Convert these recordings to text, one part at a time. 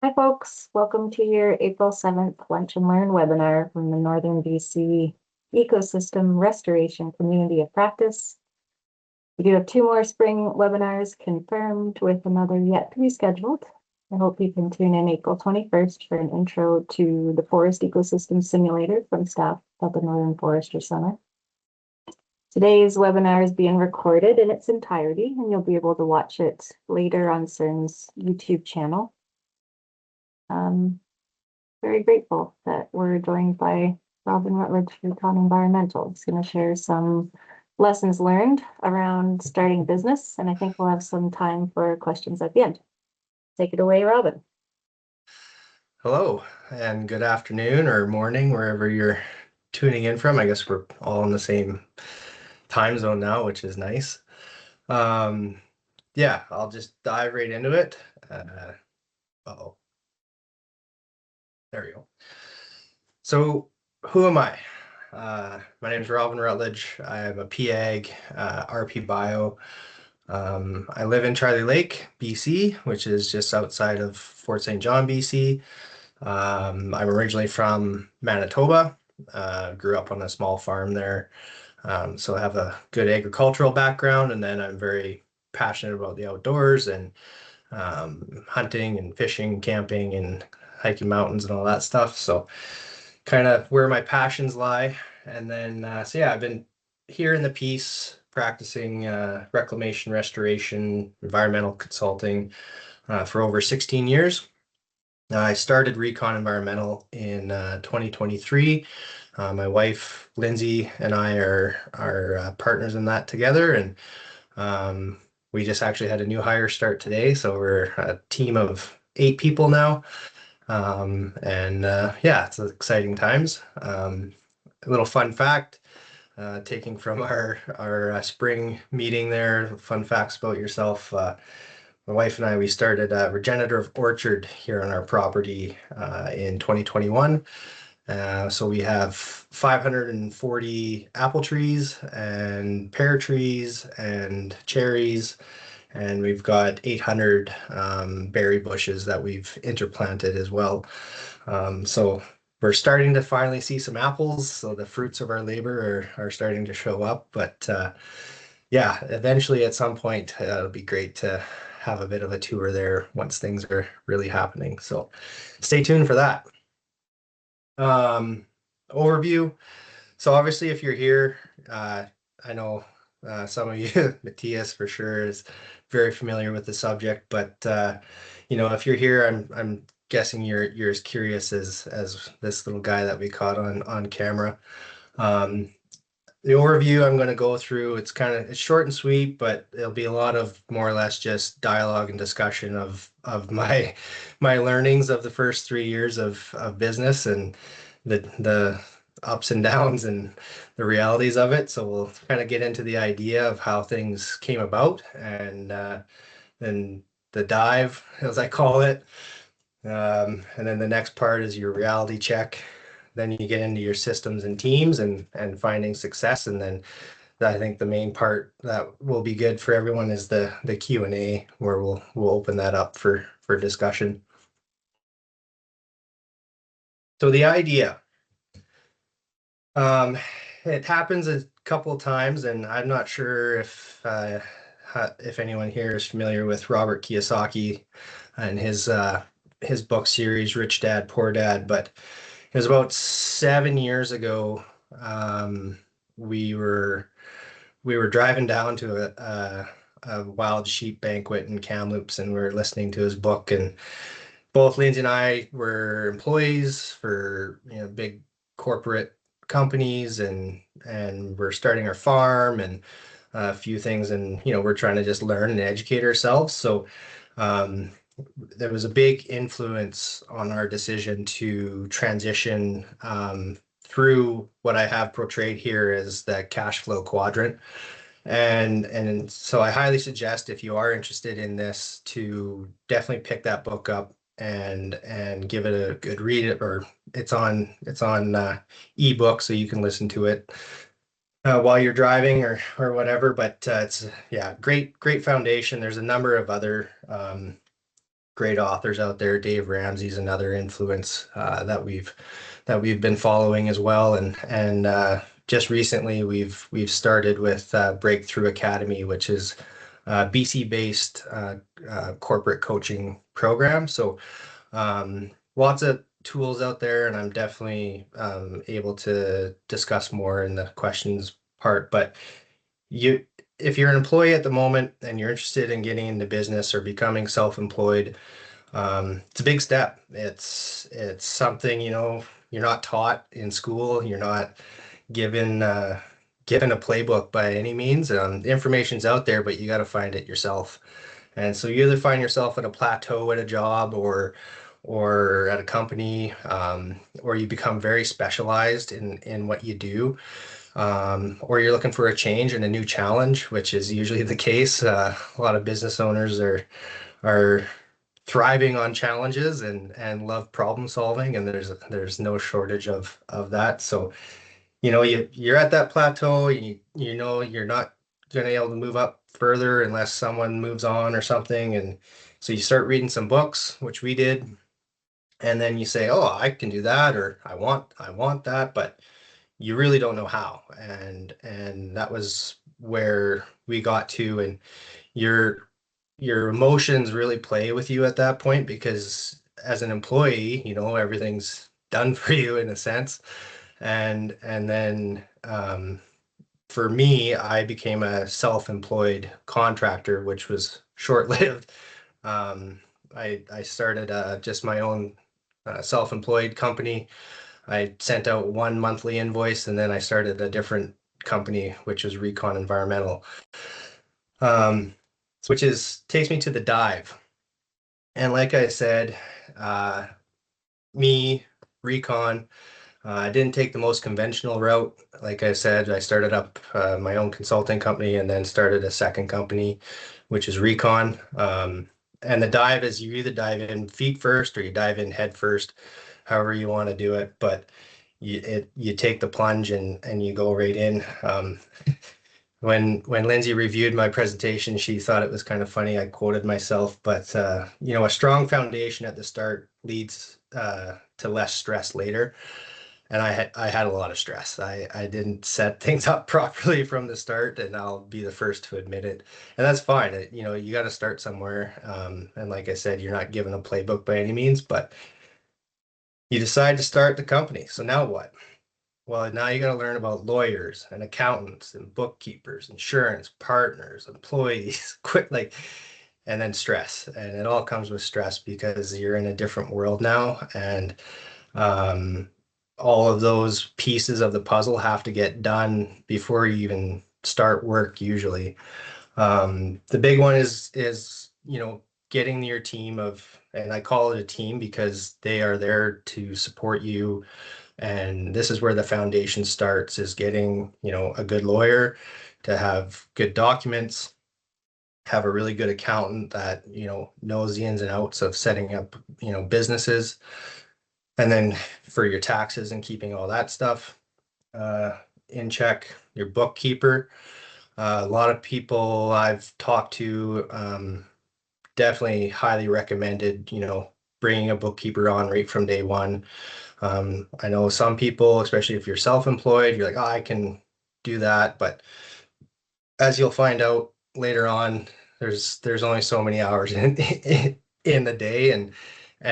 Hi, folks. Welcome to your April 7th Lunch and Learn webinar from the Northern BC Ecosystem Restoration Community of Practice. We do have 2 more spring webinars confirmed with another yet to be scheduled. I hope you can tune in April 21st for an intro to the Forest Ecosystem Simulator from staff at the Northern Forestry Center. Today's webinar is being recorded in its entirety, and you'll be able to watch it later on CERN's YouTube channel. Very grateful that we're joined by Robin Rutledge, Recon Environmental. He's going to share some lessons learned around starting a business, and I think we'll have some time for questions at the end. Take it away, Robin. Hello, and good afternoon or morning, wherever you're tuning in from. I guess we're all in the same time zone now, which is nice. Yeah, I'll just dive right into it. Uh-oh. There we go. So who am I? My name is Robin Rutledge. I am a PAG, RP Bio. I live in Charlie Lake, BC, which is just outside of Fort St. John, BC. I'm originally from Manitoba. Grew up on a small farm there. So I have a good agricultural background, and then I'm very passionate about the outdoors and hunting and fishing, camping and hiking mountains and all that stuff. So kind of where my passions lie. And then, so yeah, I've been here in the Peace practicing reclamation, restoration, environmental consulting for over 16 years. I started Recon Environmental in 2023. My wife, Lindsay, and I are partners in that together. And we just actually had a new hire start today. So we're a team of 8 people now. Yeah, it's exciting times. A little fun fact, taking from our spring meeting there, fun facts about yourself. My wife and I, we started a regenerative orchard here on our property in 2021. So we have 540 apple trees and pear trees and cherries, and we've got 800 berry bushes that we've interplanted as well. So we're starting to finally see some apples, so the fruits of our labor are starting to show up. But yeah, eventually at some point, it'll be great to have a bit of a tour there once things are really happening. So stay tuned for that. Overview. So obviously, if you're here, I know some of you, Matthias for sure, is very familiar with the subject. But you know, if you're here, I'm guessing you're as curious as this little guy that we caught on camera. The overview I'm going to go through, it's short and sweet, but it'll be a lot of more or less just dialogue and discussion of my learnings of the first 3 years of business and the ups and downs and the realities of it. So we'll kind of get into the idea of how things came about, and then the dive, as I call it. And then the next part is your reality check. Then you get into your systems and teams and finding success. And then I think the main part that will be good for everyone is the Q&A, where we'll open that up for discussion. So the idea, it happens a couple of times, and I'm not sure if anyone here is familiar with Robert Kiyosaki and his book series, Rich Dad, Poor Dad, but it was about 7 years ago. We were driving down to a wild sheep banquet in Kamloops, and we were listening to his book. And both Lindsay and I were employees for big corporate companies, and we're starting our farm and a few things, and we're trying to just learn and educate ourselves. So there was a big influence on our decision to transition through what I have portrayed here as the cash flow quadrant. And so I highly suggest, if you are interested in this, to definitely pick that book up and give it a good read. Or it's on ebook, so you can listen to it while you're driving or whatever. But it's great foundation. There's a number of other great authors out there. Dave Ramsey's another influence that we've been following as well, and just recently we've started with Breakthrough Academy, which is BC based corporate coaching program. So lots of tools out there, and I'm definitely able to discuss more in the questions part. But you, if you're an employee at the moment and you're interested in getting into business or becoming self-employed, it's a big step. It's something, you're not taught in school. You're not given given a playbook by any means. The information's out there, but you got to find it yourself. And so you either find yourself at a plateau at a job or at a company, or you become very specialized in what you do, or you're looking for a change and a new challenge, which is usually the case. A lot of business owners are thriving on challenges and love problem solving, and there's no shortage of that. So you're at that plateau. You're not going to be able to move up further unless someone moves on or something, and so you start reading some books, which we did, and then you say, oh, I can do that, or I want that, but you really don't know how. And that was where we got to. And your emotions really play with you at that point, because as an employee, everything's done for you in a sense. And then for me, I became a self-employed contractor, which was short-lived. I started just my own self-employed company. I sent out one monthly invoice, and then I started a different company, which was Recon Environmental, um, which takes me to the dive. And like I said, uh, me, Recon, I didn't take the most conventional route. Like I said, I started up my own consulting company and then started a second company, which is Recon. And the dive is, you either dive in feet first or you dive in head first, however you want to do it. But you take the plunge and you go right in. When Lindsay reviewed my presentation, she thought it was kind of funny. I quoted myself, but a strong foundation at the start leads to less stress later. And I had a lot of stress. I didn't set things up properly from the start, and I'll be the first to admit it. And that's fine. You got to start somewhere. And like I said, you're not given a playbook by any means, but you decide to start the company. So now what? Well, now you got to learn about lawyers and accountants and bookkeepers, insurance, partners, employees, and then stress. And it all comes with stress because you're in a different world now. And um, all of those pieces of the puzzle have to get done before you even start work usually. The big one is getting your team of, and I call it a team because they are there to support you. And this is where the foundation starts, is getting, a good lawyer to have good documents, have a really good accountant that, knows the ins and outs of setting up, businesses. And then for your taxes and keeping all that stuff in check, your bookkeeper. A lot of people I've talked to definitely highly recommended, bringing a bookkeeper on right from day one. I know some people, especially if you're self-employed, you're like, oh, I can do that. But as you'll find out later on, there's only so many hours in the day, and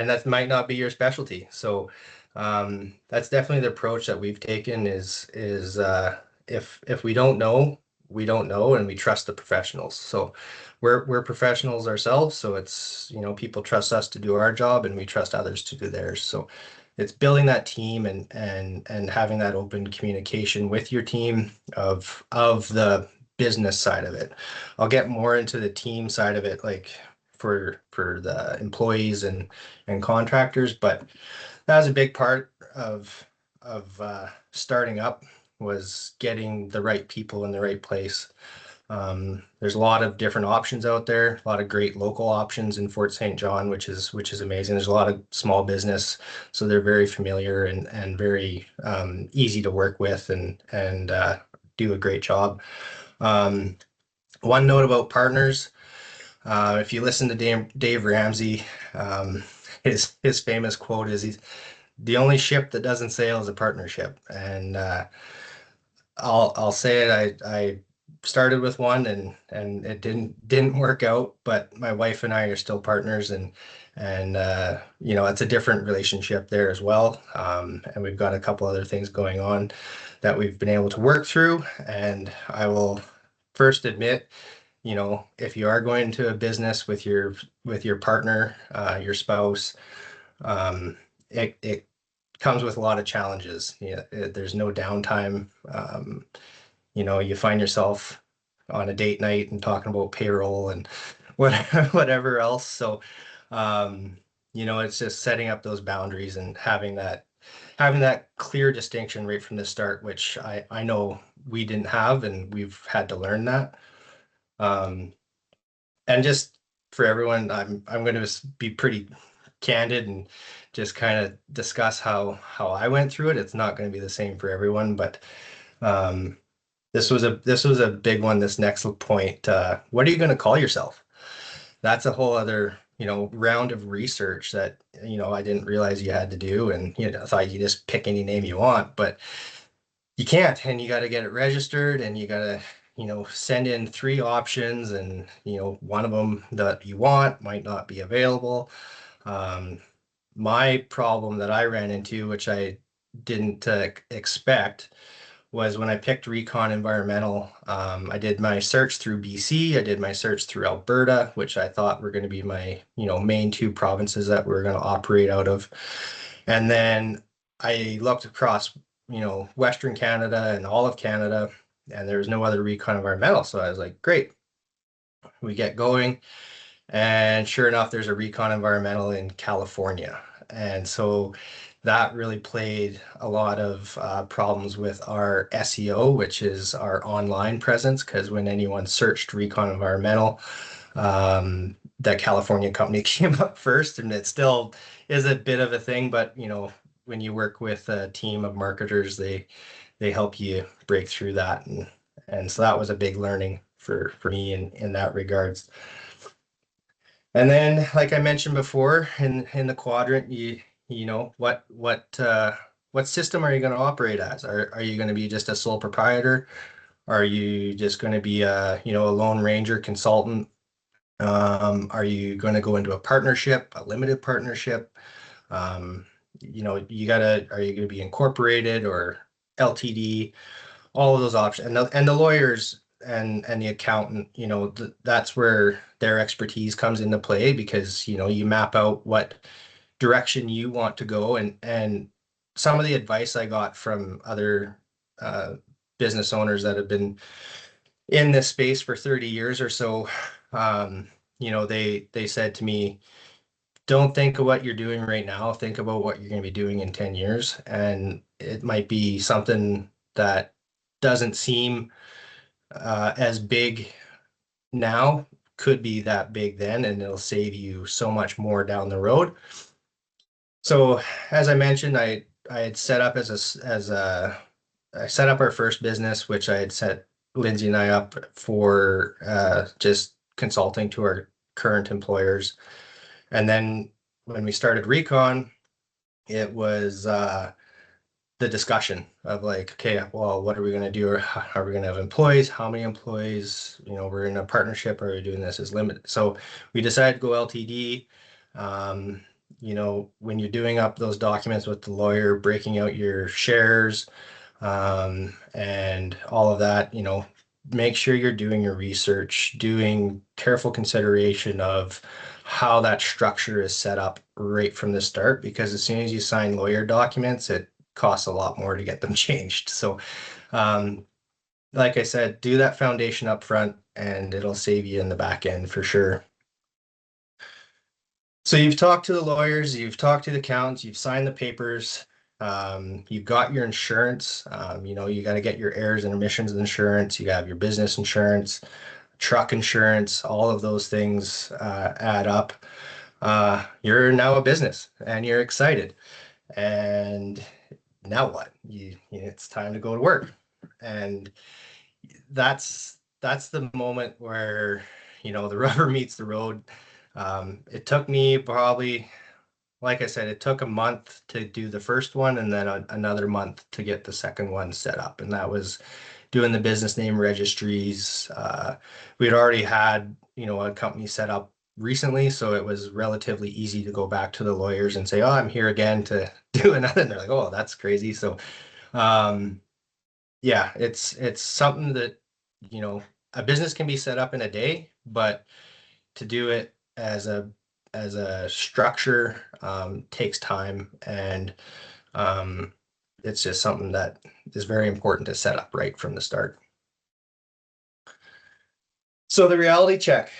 that might not be your specialty. So that's definitely the approach that we've taken, is if we don't know, we don't know, and we trust the professionals. So we're professionals ourselves, so it's, people trust us to do our job, and we trust others to do theirs. So it's building that team and having that open communication with your team of the business side of it. I'll get more into the team side of it, like for the employees and contractors, but that was a big part of starting up, was getting the right people in the right place. There's a lot of different options out there, a lot of great local options in Fort St. John, which is amazing. There's a lot of small business, so they're very familiar and very easy to work with, and do a great job. One note about partners. If you listen to Dave Ramsey, his famous quote is, he's the only ship that doesn't sail is a partnership. And I'll say it. I started with one and it didn't work out, but my wife and I are still partners, and you know, it's a different relationship there as well. And we've got a couple other things going on that we've been able to work through. And I will first admit, you know, if you are going into a business with your partner, your spouse, it comes with a lot of challenges. Yeah, there's no downtime. You know, you find yourself on a date night and talking about payroll and whatever else. So, um, you know, it's just setting up those boundaries and having that clear distinction right from the start, which I know we didn't have, and we've had to learn that. Um, and just for everyone, I'm going to be pretty candid and just kind of discuss how I went through it. It's not going to be the same for everyone, but um, this was a big one. This next point, what are you going to call yourself? That's a whole other, you know, round of research that, you know, I didn't realize you had to do, and you know, I thought you just pick any name you want, but you can't, and you got to get it registered, and you got to, you know, send in three options, and you know, one of them that you want might not be available. Um, my problem that I ran into, which I didn't expect, was when I picked Recon Environmental. I did my search through BC. I did my search through Alberta, which I thought were going to be my, you know, main two provinces that we're going to operate out of. And then I looked across, you know, Western Canada and all of Canada, and there was no other Recon Environmental. So I was like, great, we get going. And sure enough, there's a Recon Environmental in California. And so that really played a lot of problems with our SEO, which is our online presence, because when anyone searched Recon Environmental, that California company came up first, and it still is a bit of a thing. But you know, when you work with a team of marketers, they help you break through that, and so that was a big learning for me in that regards. And then, like I mentioned before, in the quadrant, you know, what system are you going to operate as? Are you going to be just a sole proprietor? Are you just going to be a, you know, a lone ranger consultant? Are you going to go into a partnership, a limited partnership? You know, are you going to be incorporated or LTD? All of those options, and the lawyers and the accountant, you know, that's where their expertise comes into play, because you know, you map out what direction you want to go, and some of the advice I got from other uh, business owners that have been in this space for 30 years or so, you know, they said to me, don't think of what you're doing right now, think about what you're going to be doing in 10 years, and it might be something that doesn't seem as big now, could be that big then, and it'll save you so much more down the road. So as I mentioned, I had set up I set up our first business, which I had set Lindsay and I up for just consulting to our current employers. And then when we started Recon, it was the discussion of like, okay, well, what are we going to do? Or are we going to have employees? How many employees? You know, we're in a partnership, or are we doing this as limited? So we decided to go LTD. Um, you know, when you're doing up those documents with the lawyer, breaking out your shares, and all of that, you know, make sure you're doing your research, doing careful consideration of how that structure is set up right from the start, because as soon as you sign lawyer documents, it costs a lot more to get them changed. So, um, like I said, do that foundation up front, and it'll save you in the back end for sure. So you've talked to the lawyers, you've talked to the accountants, you've signed the papers, you've got your insurance. You know, you got to get your errors and omissions insurance. You have your business insurance, truck insurance. All of those things add up. You're now a business, and you're excited. And now what? It's time to go to work. And that's the moment where the rubber meets the road. It took me probably, like I said, it took a month to do the first one and then another month to get the second one set up. And that was doing the business name registries. We'd already had, a company set up recently, so it was relatively easy to go back to the lawyers and say, oh, I'm here again to do another. And they're like, oh, that's crazy. So, yeah, it's something that, a business can be set up in a day, but to do it as a structure takes time, and it's just something that is very important to set up right from the start. So the reality check,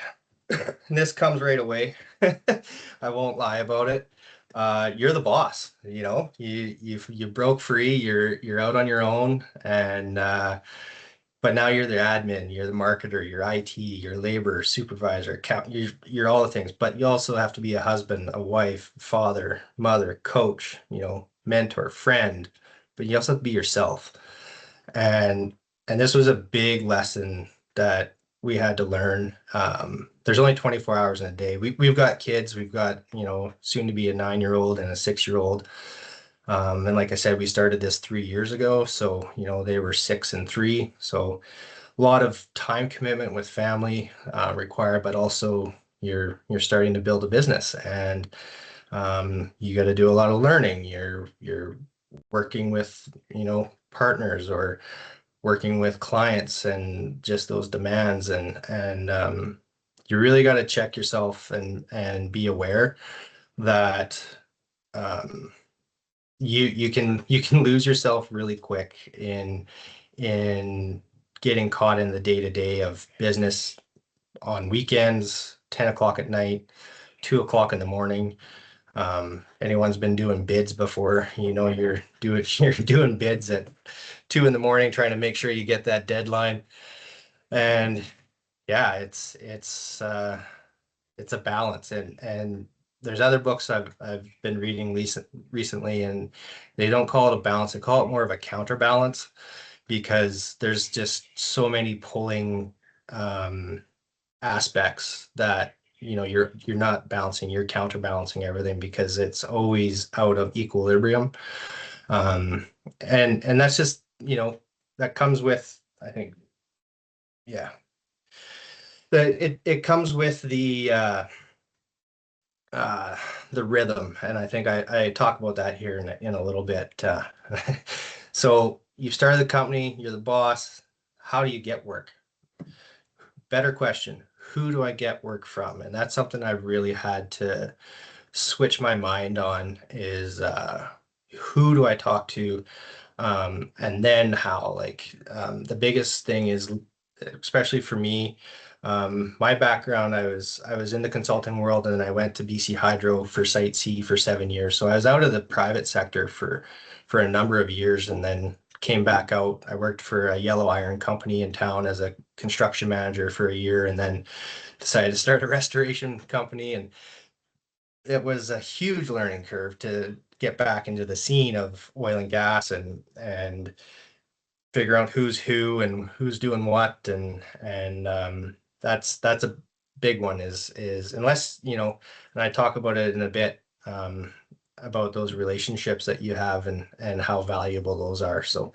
and this comes right away. I won't lie about it. You're the boss, you broke free, you're out on your own, and but now you're the admin, you're the marketer, you're IT, you're labor supervisor, account, you're all the things, but you also have to be a husband, a wife, father, mother, coach, mentor, friend, but you also have to be yourself. And this was a big lesson that we had to learn. There's only 24 hours in a day. We've got kids, we've got, soon to be a 9-year-old and a 6-year-old. And like I said, we started this 3 years ago. So, they were 6 and 3. So a lot of time commitment with family required, but also you're starting to build a business, and you got to do a lot of learning. You're working with, partners, or working with clients, and just those demands, and you really got to check yourself and be aware that um, you can lose yourself really quick in getting caught in the day-to-day of business on weekends, 10 o'clock at night, 2 o'clock in the morning. Anyone's been doing bids before, you're doing bids at 2 in the morning, trying to make sure you get that deadline. And yeah, it's a balance, and there's other books I've been reading recently, and they don't call it a balance, they call it more of a counterbalance, because there's just so many pulling aspects that you're not balancing, you're counterbalancing everything, because it's always out of equilibrium. um and that's just, that comes with, I think, yeah, it comes with uh the rhythm, and I think I talk about that here in a little bit. So you started the company, you're the boss. How do you get work? Better question, who do I get work from? And that's something I've really had to switch my mind on, is who do I talk to? And then how, like, the biggest thing is, especially for me, my background, I was in the consulting world, and then I went to BC Hydro for Site C for 7 years. So I was out of the private sector for a number of years, and then came back out. I worked for a yellow iron company in town as a construction manager for a year, and then decided to start a restoration company. And it was a huge learning curve to get back into the scene of oil and gas, and figure out who's who and who's doing what, and that's a big one, is unless, and I talk about it in a bit, about those relationships that you have, and how valuable those are. So,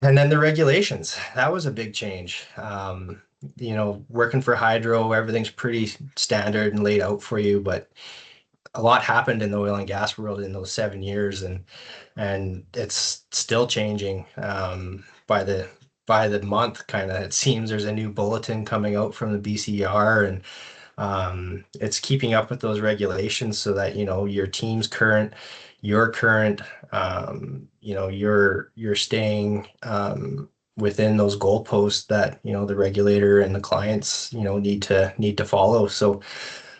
and then the regulations, that was a big change. Working for hydro, everything's pretty standard and laid out for you, but a lot happened in the oil and gas world in those 7 years, and it's still changing. By the month, kind of, it seems there's a new bulletin coming out from the BCR, and it's keeping up with those regulations, so that your team's current, you're current, you're staying within those goalposts that the regulator and the clients need to follow. So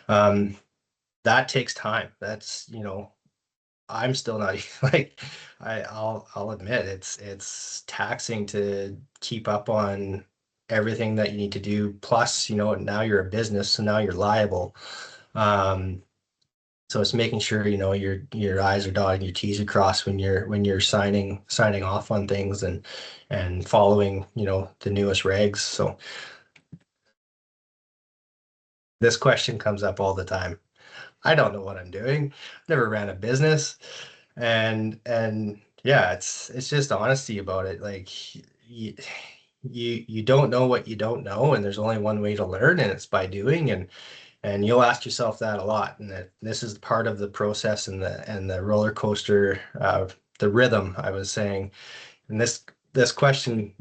that takes time. That's, I'm still not like, I'll admit, it's taxing to keep up on everything that you need to do. Plus, now you're a business, so now you're liable. Um, so it's making sure, your I's are dotted, your T's are crossed when you're signing off on things, and following, the newest regs. So This question comes up all the time. I don't know what I'm doing. Never ran a business. And yeah, it's just honesty about it. Like you, you don't know what you don't know, and there's only one way to learn, and it's by doing. And you'll ask yourself that a lot. And that this is part of the process and the roller coaster of the rhythm I was saying. And this question,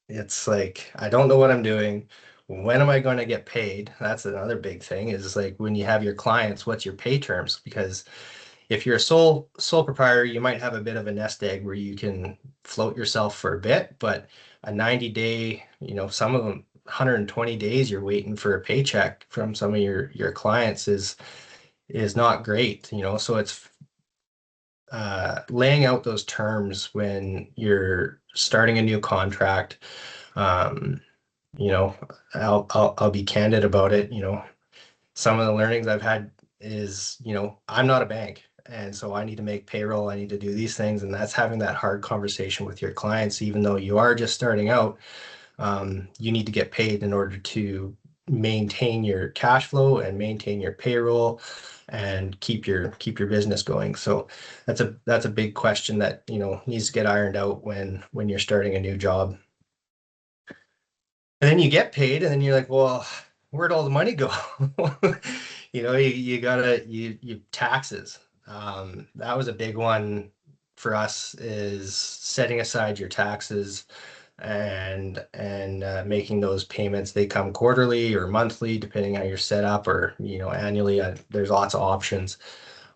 it's like, I don't know what I'm doing. When am I going to get paid? That's another big thing is like when you have your clients, what's your pay terms? Because if you're a sole proprietor, you might have a bit of a nest egg where you can float yourself for a bit, but a 90-day, some of them 120 days you're waiting for a paycheck from some of your clients is not great, so it's laying out those terms when you're starting a new contract. Um, I'll be candid about it. Some of the learnings I've had is, I'm not a bank. And so I need to make payroll. I need to do these things. And that's having that hard conversation with your clients, even though you are just starting out. You need to get paid in order to maintain your cash flow and maintain your payroll and keep your business going. So that's a big question that, needs to get ironed out when you're starting a new job. And then you get paid, and then you're like, well, where'd all the money go? You gotta you taxes. That was a big one for us is setting aside your taxes and making those payments. They come quarterly or monthly, depending how you're set up, or annually. There's lots of options.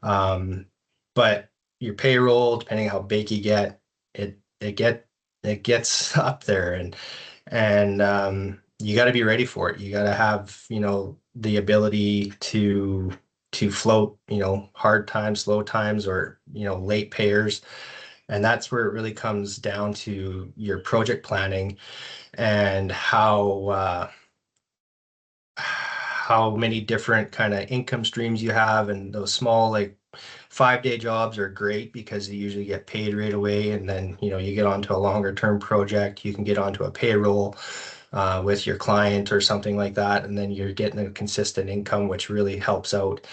But your payroll, depending how big you get, it it get it gets up there, and you got to be ready for it. You got to have, the ability to float, hard times, slow times, or, late payers. And that's where it really comes down to your project planning and how many different kind of income streams you have. And those small, like 5-day jobs are great because you usually get paid right away. And then, you get onto a longer term project, you can get onto a payroll with your client or something like that. And then you're getting a consistent income, which really helps out.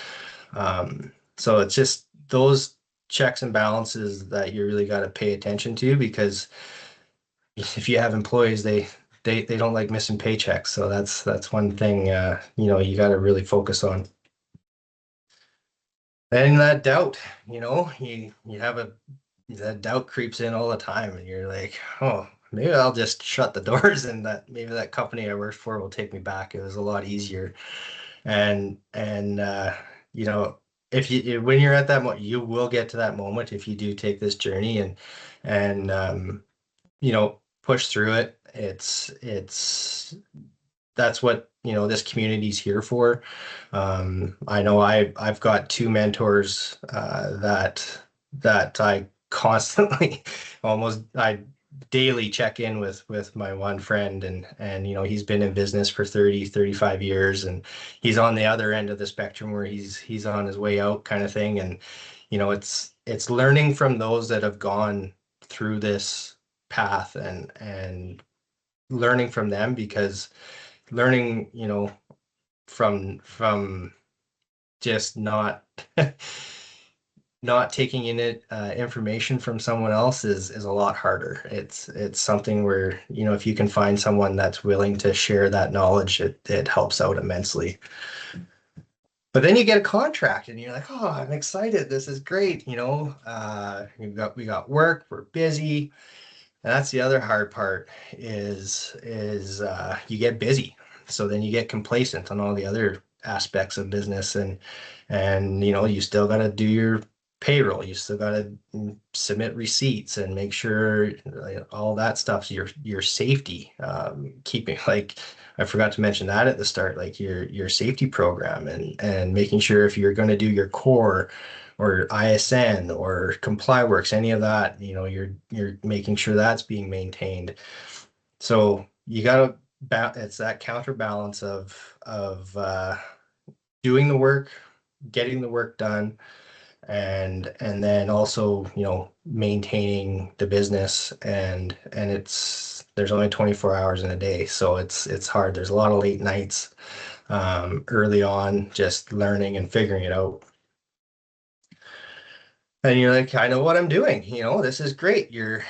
So it's just those checks and balances that you really got to pay attention to, because if you have employees, they don't like missing paychecks. So that's one thing you got to really focus on. And that doubt, you have that doubt creeps in all the time, and you're like, oh, maybe I'll just shut the doors, and that maybe that company I worked for will take me back. It was a lot easier. And you know, if you when you're at that moment, you will get to that moment if you do take this journey and push through it. It's that's what this community's here for. I know I've got two mentors that I constantly almost I daily check in with my one friend, and he's been in business for 35 years, and he's on the other end of the spectrum where he's on his way out kind of thing. And it's learning from those that have gone through this path and learning from them, because learning, from just not taking in it information from someone else is a lot harder. It's something where, if you can find someone that's willing to share that knowledge, it helps out immensely. But then you get a contract and you're like, oh, I'm excited. This is great. We got work, we're busy. And that's the other hard part is you get busy. So then you get complacent on all the other aspects of business, and you still got to do your payroll. You still got to submit receipts and make sure all that stuff's your safety. Keeping, like, I forgot to mention that at the start, like your safety program, and making sure if you're going to do your core or ISN or ComplyWorks, any of that, you're making sure that's being maintained. So you got to it's that counterbalance of doing the work, getting the work done, and then also maintaining the business, and there's only 24 hours in a day, so it's hard. There's a lot of late nights. early on, just learning and figuring it out. And you're like, I know what I'm doing. This is great. You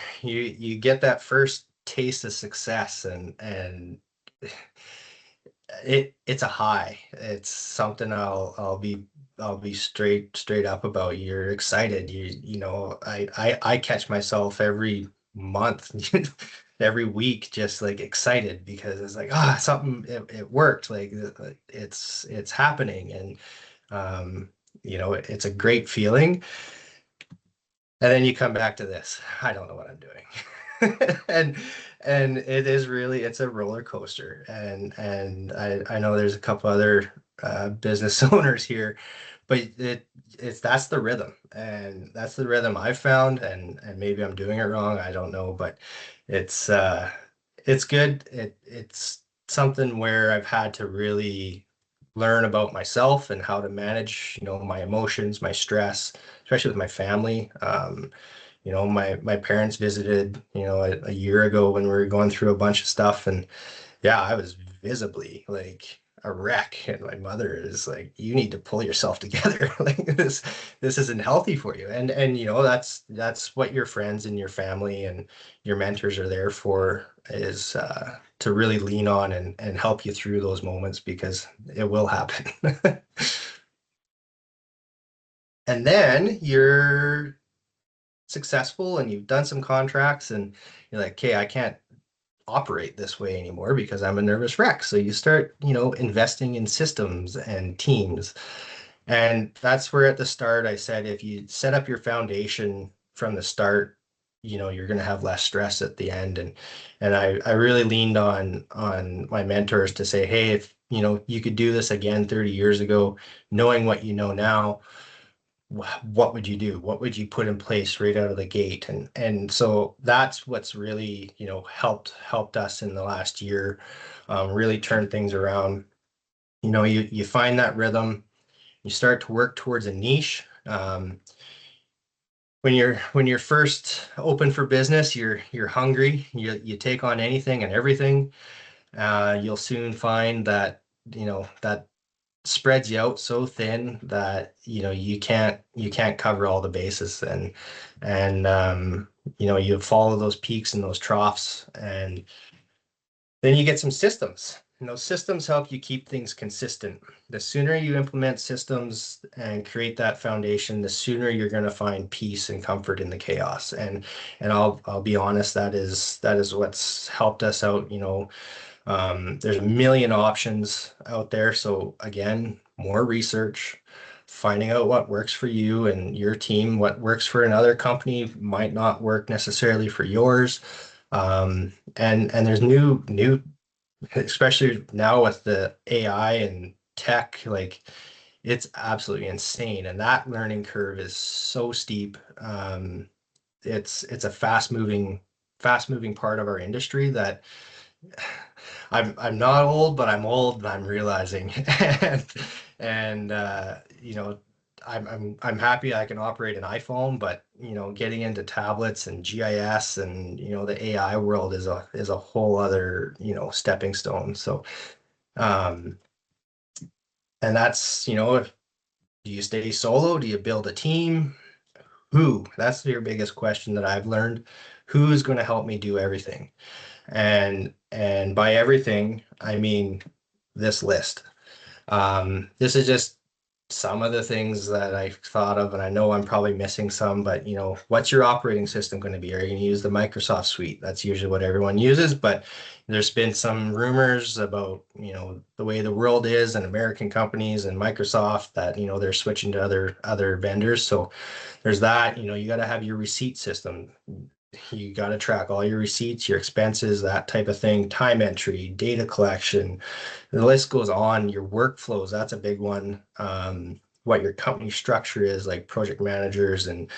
get that first taste of success, and it's a high. It's something I'll be straight up about. You're excited. I catch myself every month, every week, just like excited because it's like, something it worked. Like it's happening, and it's a great feeling. And then you come back to this. I don't know what I'm doing. And it's a roller coaster. And I know there's a couple other business owners here, but that's the rhythm. And that's the rhythm I've found. And maybe I'm doing it wrong. I don't know, but it's it's good. It's something where I've had to really learn about myself and how to manage, my emotions, my stress, especially with my family. My parents visited, a year ago when we were going through a bunch of stuff, and yeah, I was visibly like a wreck, and my mother is like, "You need to pull yourself together. Like this isn't healthy for you." And that's what your friends and your family and your mentors are there for, is to really lean on and help you through those moments, because it will happen. And then you're successful and you've done some contracts and you're like, okay, I can't operate this way anymore because I'm a nervous wreck. So you start, investing in systems and teams. And that's where at the start I said, if you set up your foundation from the start, you're going to have less stress at the end. And I really leaned on my mentors to say, hey, if you could do this again 30 years ago, knowing what you know now, what would you do? What would you put in place right out of the gate? And so that's what's really, helped us in the last year, really turn things around. You find that rhythm, you start to work towards a niche. When you're first open for business, you're hungry. You take on anything and everything. You'll soon find that that spreads you out so thin that you can't cover all the bases, and you follow those peaks and those troughs, and then you get some systems. Systems help you keep things consistent. The sooner you implement systems and create that foundation, the sooner you're going to find peace and comfort in the chaos. And I'll be honest, that is what's helped us out. There's a million options out there. So again, more research, finding out what works for you and your team. What works for another company might not work necessarily for yours. And there's new, especially now with the AI and tech, like it's absolutely insane. And that learning curve is so steep. It's a fast moving part of our industry that I'm not old, but I'm old and I'm realizing. And I'm happy I can operate an iPhone, but getting into tablets and GIS and the AI world is a whole other stepping stone. So um and that's if do you stay solo? Do you build a team? That's your biggest question that I've learned. Who's going to help me do everything? And by everything, I mean this list. This is just some of the things that I thought of, and I know I'm probably missing some, but what's your operating system going to be? Are you going to use the Microsoft suite? That's usually what everyone uses, but there's been some rumors about, the way the world is and American companies and Microsoft that, they're switching to other vendors. So there's that. You got to have your receipt system. You got to track all your receipts, your expenses, that type of thing, time entry, data collection. The list goes on. Your workflows, that's a big one. What your company structure is, like project managers and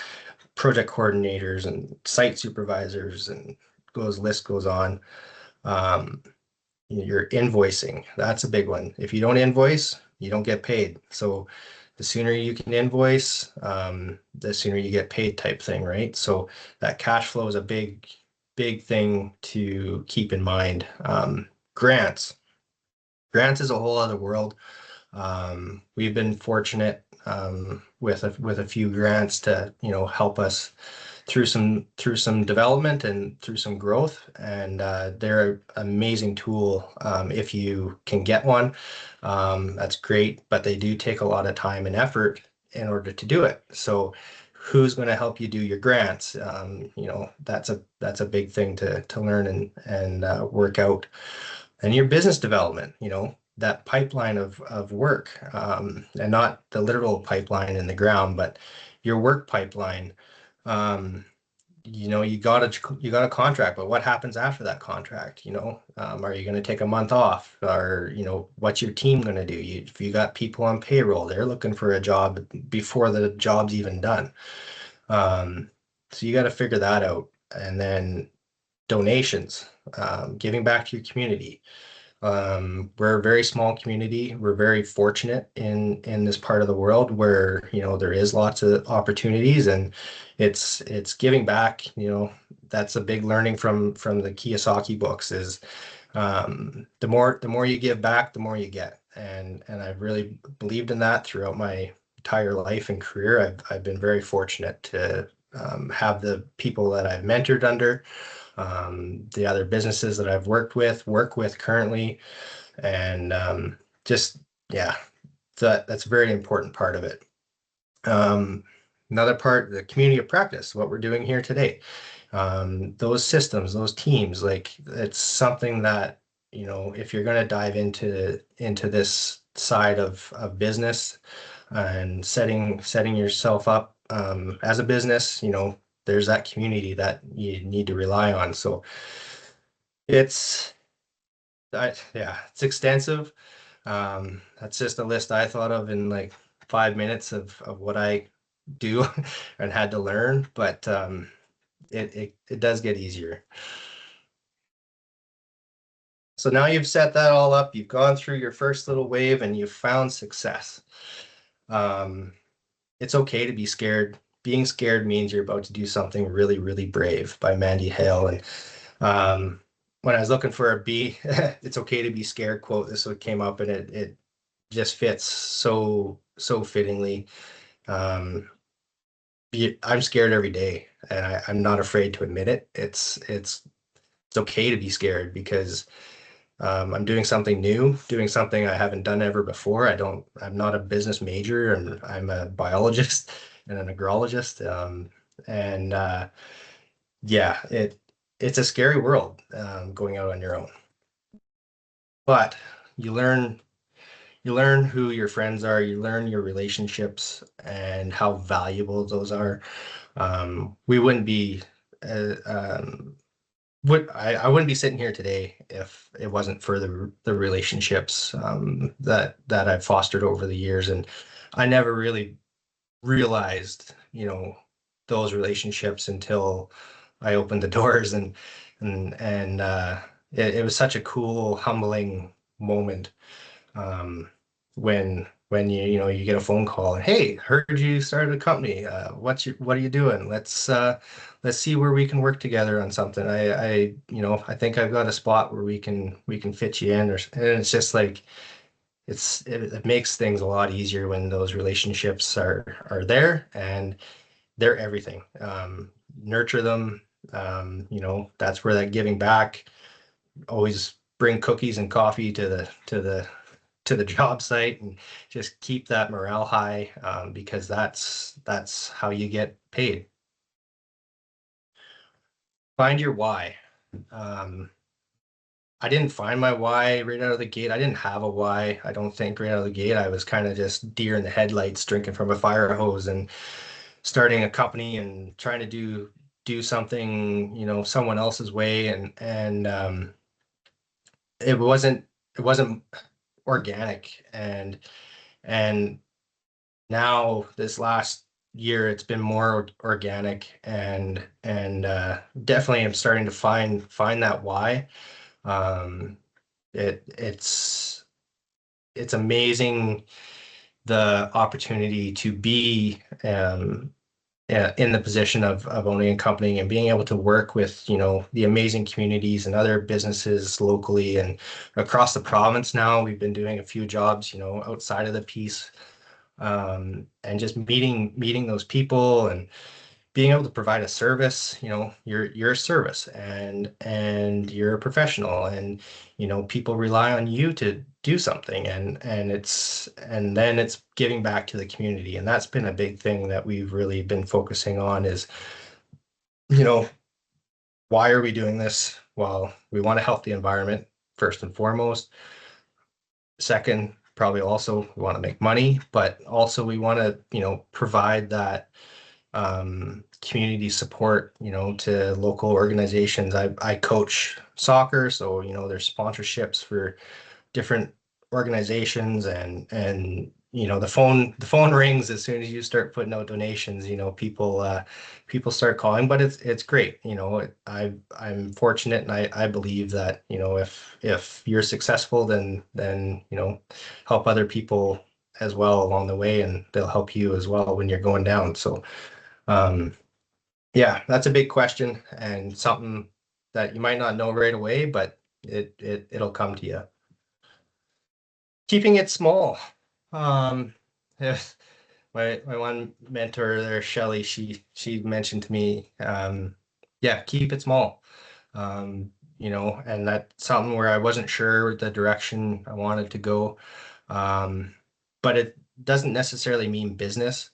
project coordinators and site supervisors, and list goes on. Um, your invoicing, that's a big one. If you don't invoice, you don't get paid. So the sooner you can invoice, the sooner you get paid, type thing, right? So that cash flow is a big thing to keep in mind. Grants. grants is a whole other world. We've been fortunate with a few grants to help us through some development and through some growth, and they're an amazing tool if you can get one. That's great, but they do take a lot of time and effort in order to do it. So who's going to help you do your grants? That's a big thing to learn and work out. And your business development, that pipeline of work, and not the literal pipeline in the ground, but your work pipeline. Um, you got a contract, but what happens after that contract? Are you going to take a month off, or what's your team going to do? If you got people on payroll, they're looking for a job before the job's even done. So you got to figure that out. And then donations, giving back to your community. We're a very small community. We're very fortunate in this part of the world where there is lots of opportunities, and it's giving back. That's a big learning from the Kiyosaki books is the more you give back, the more you get. And I've really believed in that throughout my entire life and career. I've been very fortunate to have the people that I've mentored under, the other businesses that I've work with currently, and just yeah, that's a very important part of it. Another part, the community of practice, what we're doing here today, those systems, those teams, like it's something that if you're going to dive into this side of business and setting yourself up as a business, there's that community that you need to rely on. So it's it's extensive. That's just a list I thought of in like 5 minutes of what I do and had to learn, but it does get easier. So now you've set that all up, you've gone through your first little wave and you've found success. Um, it's okay to be scared. Being scared means you're about to do something really, really brave by Mandy Hale. And when I was looking for a B, it's okay to be scared quote, this one came up, and it just fits so fittingly. Um, I'm scared every day, and I'm not afraid to admit it. It's okay to be scared because I'm doing something new, doing something I haven't done ever before. I'm not a business major, and I'm a biologist and an agrologist. And yeah, it's a scary world going out on your own. But you learn who your friends are, you learn your relationships and how valuable those are. We wouldn't be I wouldn't be sitting here today if it wasn't for the relationships that I've fostered over the years. And I never really realized, those relationships until I opened the doors, and it was such a cool, humbling moment when you get a phone call and, hey, heard you started a company. What are you doing? Let's see where we can work together on something. I think I've got a spot where we can fit you in, and it's just like it makes things a lot easier when those relationships are there, and they're everything. Nurture them. That's where that giving back. Always bring cookies and coffee to the job site, and just keep that morale high, because that's how you get paid. Find your why. Um, I didn't find my why right out of the gate. I didn't have a why. I don't think right out of the gate. I was kind of just deer in the headlights, drinking from a fire hose and starting a company and trying to do something, someone else's way, and it wasn't organic. And now this last year it's been more organic, and definitely I'm starting to find that why. um it's amazing the opportunity to be in the position of owning a company and being able to work with, the amazing communities and other businesses locally and across the province. Now we've been doing a few jobs, outside of the piece, and just meeting those people and being able to provide a service. You're a service, and you're a professional, and people rely on you to do something, and then it's giving back to the community. And that's been a big thing that we've really been focusing on is, you know why are we doing this? Well, we want to help the environment first and foremost. Second, probably also we want to make money, but also we want to provide that community support, to local organizations. I coach soccer, so there's sponsorships for different organizations, and the phone rings as soon as you start putting out donations. People start calling, but it's great. I'm fortunate, and I believe that if you're successful, then help other people as well along the way, and they'll help you as well when you're going down. So um, yeah, that's a big question and something that you might not know right away, but it'll come to you. Keeping it small. Um, if my one mentor there, Shelly, she mentioned to me, yeah, keep it small. And that's something where I wasn't sure the direction I wanted to go. Um, but it doesn't necessarily mean business.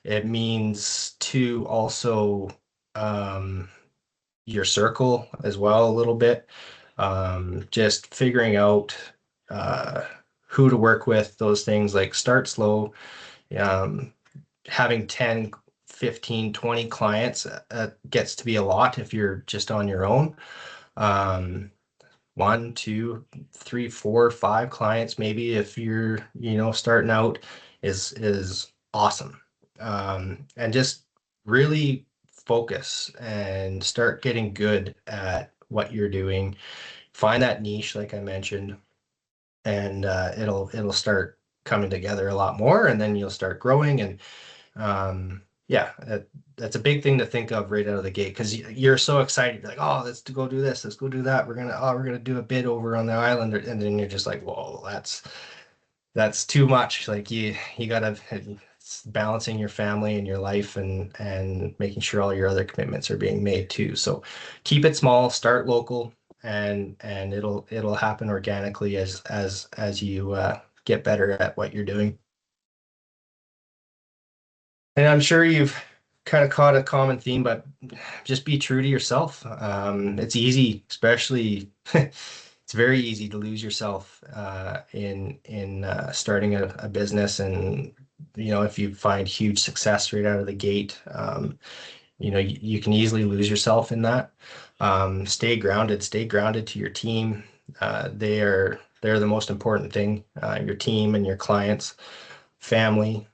It means to also um, your circle as well a little bit. Just figuring out uh, who to work with, those things like start slow. Um, Having 10, 15, 20 clients gets to be a lot if you're just on your own. Um, One, two, three, four, five clients, maybe if you're, starting out is awesome. And just really focus and start getting good at what you're doing. Find that niche, like I mentioned, and it'll start coming together a lot more, and then you'll start growing. And yeah, that's a big thing to think of right out of the gate, because you're so excited. You're like, oh, let's go do this, let's go do that. We're gonna do a bid over on the island, and then you're just like, whoa, that's too much. Like you gotta, it's balancing your family and your life, and making sure all your other commitments are being made too. So keep it small, start local, and it'll happen organically as you get better at what you're doing. And I'm sure you've kind of caught a common theme, but just be true to yourself. It's easy, especially it's very easy to lose yourself in starting a business. And if you find huge success right out of the gate, you can easily lose yourself in that. Stay grounded. Stay grounded to your team. They're the most important thing. Your team and your clients, family,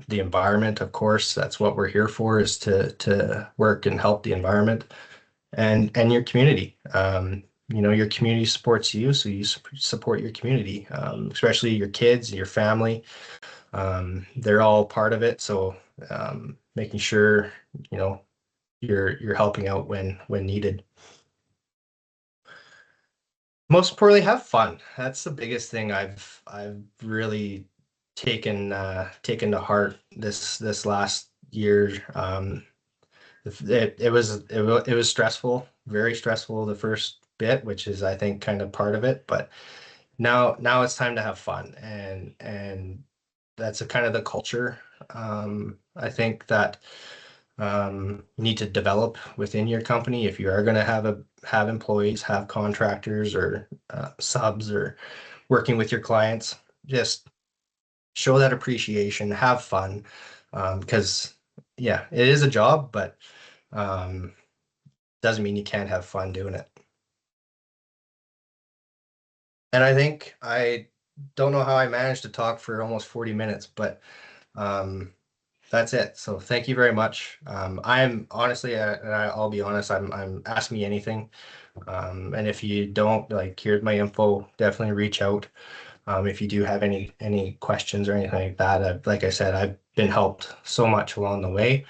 the environment, of course. That's what we're here for, is to work and help the environment, and your community. Your community supports you, so you support your community, especially your kids and your family. They're all part of it. So making sure you know you're helping out when needed. Most importantly, have fun. That's the biggest thing I've really taken to heart this last year. It was stressful, very stressful the first bit, which is, I think, kind of part of it. But now it's time to have fun, and that's a kind of the culture. I think that you need to develop within your company if you are going to have employees, have contractors, or subs, or working with your clients. Just show that appreciation, have fun, because yeah, it is a job, but um, doesn't mean you can't have fun doing it. And I think I don't know how I managed to talk for almost 40 minutes, but um, that's it. So thank you very much. I'm honestly, and I'll be honest, I'm ask me anything. And if you don't, like, here's my info, definitely reach out. If you do have any questions or anything like that, like I said, I've been helped so much along the way,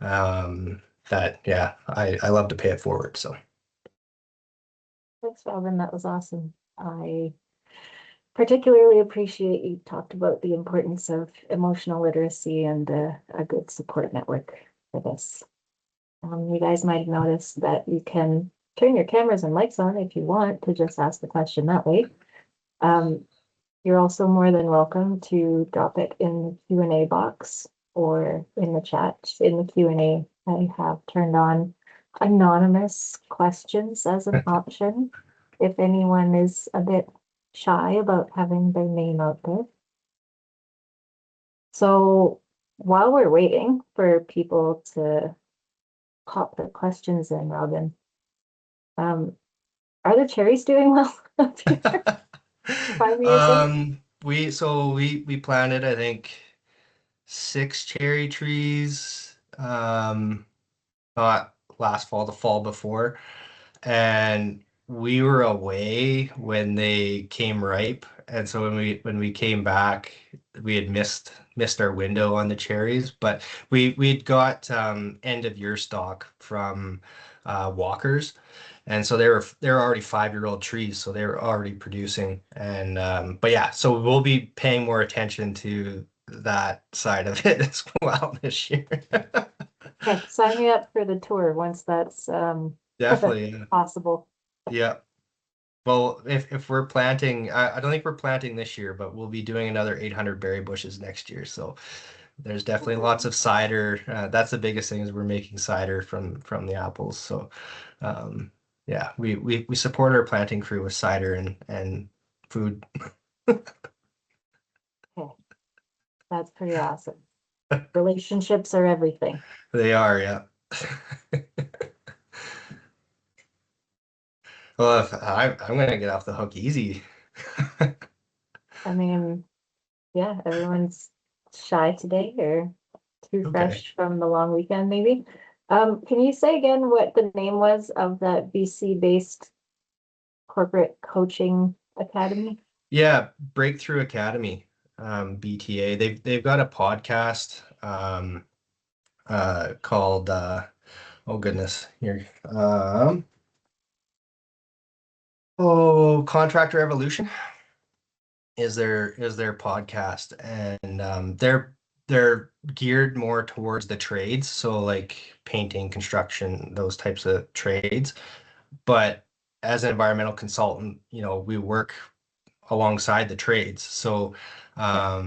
that yeah, I love to pay it forward. So Thanks, Robin. That was awesome. I particularly appreciate you talked about the importance of emotional literacy and a good support network for this. You guys might have noticed that you can turn your cameras and mics on if you want to just ask the question that way. Um, you're also more than welcome to drop it in the Q&A box or in the chat. In the Q&A, I have turned on anonymous questions as an option if anyone is a bit shy about having their name out there. So while we're waiting for people to pop their questions in, Robin, are the cherries doing well up here? 5 years in? we planted, I think, 6 cherry trees, not last fall, the fall before, and we were away when they came ripe, and so when we came back, we had missed our window on the cherries, but we'd got end of year stock from Walkers, and so they were already 5-year-old trees, so they were already producing, and but yeah, so we'll be paying more attention to that side of it as well this year. Okay, sign me up for the tour once that's Definitely, possible. yeah. Well, if we're planting, I don't think we're planting this year, but we'll be doing another 800 berry bushes next year. So there's definitely lots of cider. That's the biggest thing is we're making cider from the apples. So yeah, we support our planting crew with cider and food. Okay, that's pretty awesome. Relationships are everything. They are, yeah. Well, if I'm gonna get off the hook easy. I mean, yeah, everyone's shy today or too Okay. fresh from the long weekend, maybe. Can you say again what the name was of that BC-based corporate coaching academy? Yeah, Breakthrough Academy, BTA. They've got a podcast called oh goodness, here oh Contractor Evolution is their podcast, and they're geared more towards the trades, so like painting, construction, those types of trades. But as an environmental consultant, we work alongside the trades. So Yeah.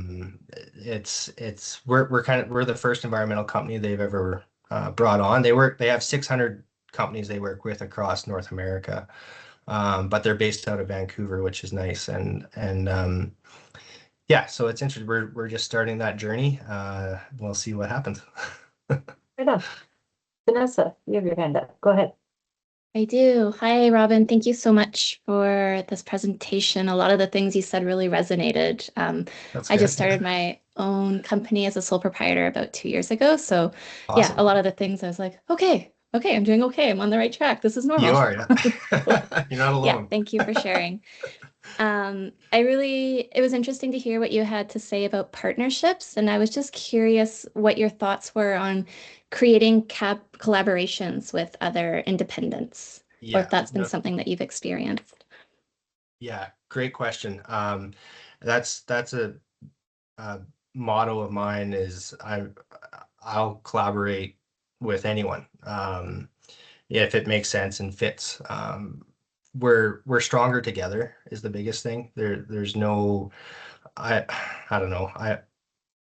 we're the first environmental company they've ever brought on. They have 600 companies they work with across North America, but they're based out of Vancouver, which is nice. And yeah, so it's interesting. We're just starting that journey. We'll see what happens. Right on. Vanessa, you have your hand up. Go ahead. I do. Hi, Robin. Thank you so much for this presentation. A lot of the things you said really resonated. That's I just good. started my own company as a sole proprietor about 2 years ago. So, yeah, a Awesome. lot of the things I was like, okay, I'm doing okay. I'm on the right track. This is You normal. are, Cool. yeah. You're not Yeah, alone. thank you for sharing. It was interesting to hear what you had to say about partnerships, and I was just curious what your thoughts were on creating collaborations with other independents, or if Yeah. that's been No, something that you've experienced. yeah. Great question. That's a motto of mine is I'll collaborate with anyone, if it makes sense and fits. We're stronger together is the biggest thing. There's no I I don't know.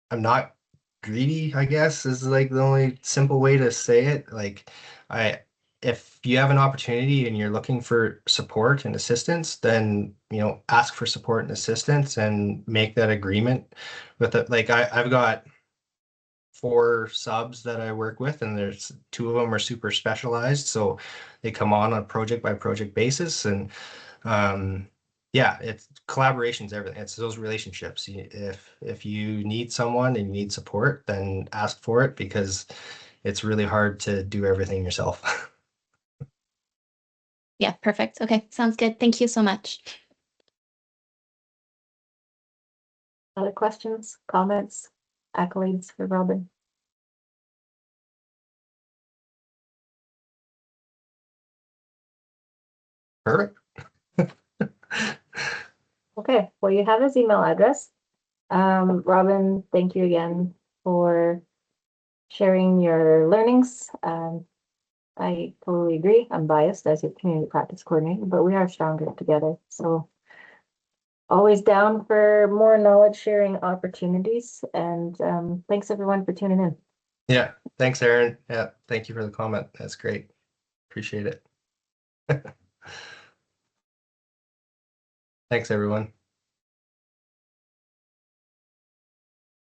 I'm not greedy, I guess, is like the only simple way to say it. Like I if you have an opportunity and you're looking for support and assistance, then ask for support and assistance and make that agreement with it. Like I've got 4 subs that I work with, and there's 2 of them are super specialized, so they come on a project by project basis, and um, yeah, it's collaboration's everything. It's those relationships. If you need someone and you need support, then ask for it because it's really hard to do everything yourself. Yeah, perfect. Okay, sounds good. Thank you so much. Other questions, comments, accolades for Robin? Perfect. Okay, well, you have his email address. Robin, thank you again for sharing your learnings. I totally agree. I'm biased as your community practice coordinator, but we are stronger together. So always down for more knowledge sharing opportunities. And thanks everyone for tuning in. Yeah. Thanks, Aaron. Yeah. Thank you for the comment. That's great. Appreciate it. Thanks, everyone.